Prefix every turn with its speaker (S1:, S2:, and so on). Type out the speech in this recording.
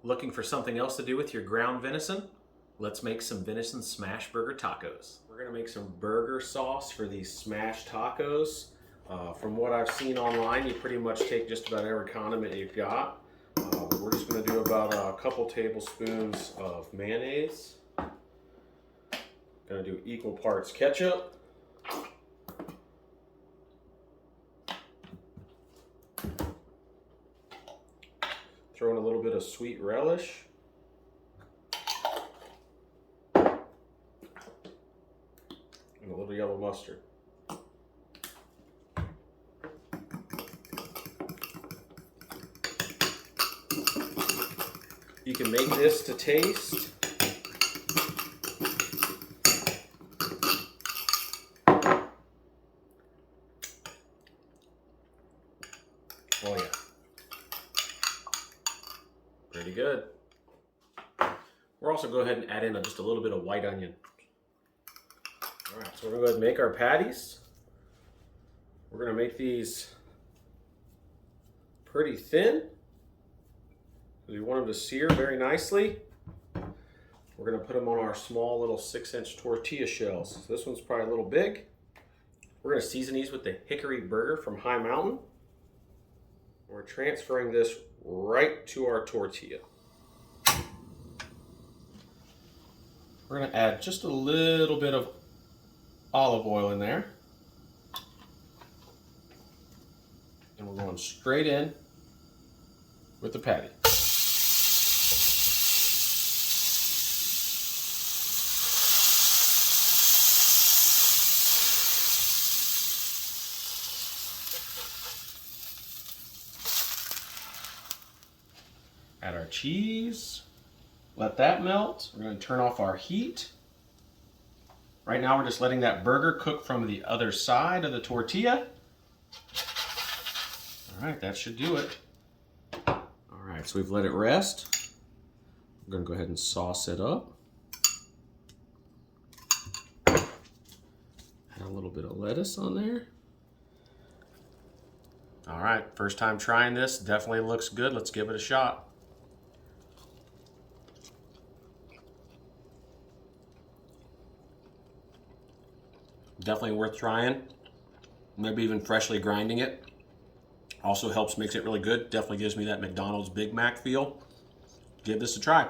S1: Looking for something else to do with your ground venison? Let's make some venison smash burger tacos. We're gonna make some burger sauce for these smash tacos. From what I've seen online, you pretty much take just about every condiment you've got. We're just gonna do about a couple tablespoons of mayonnaise. Gonna do equal parts ketchup. Throw in a little bit of sweet relish. And a little yellow mustard. You can make this to taste. Oh yeah. Pretty good. We're also go ahead and add in just a little bit of white onion. All right, so we're gonna go ahead and make our patties. We're gonna make these pretty thin. We want them to sear very nicely. We're gonna put them on our small little 6-inch tortilla shells. So this one's probably a little big. We're gonna season these with the hickory burger from High Mountain. We're transferring this right to our tortilla. We're gonna add just a little bit of olive oil in there. And we're going straight in with the patty. Add our cheese, let that melt. We're going to turn off our heat. Right now we're just letting that burger cook from the other side of the tortilla. All right, that should do it. All right, so we've let it rest. I'm going to go ahead and sauce it up. Add a little bit of lettuce on there. All right, first time trying this, definitely looks good. Let's give it a shot. Definitely worth trying. Maybe even freshly grinding it. Also helps, makes it really good. Definitely gives me that McDonald's Big Mac feel. Give this a try.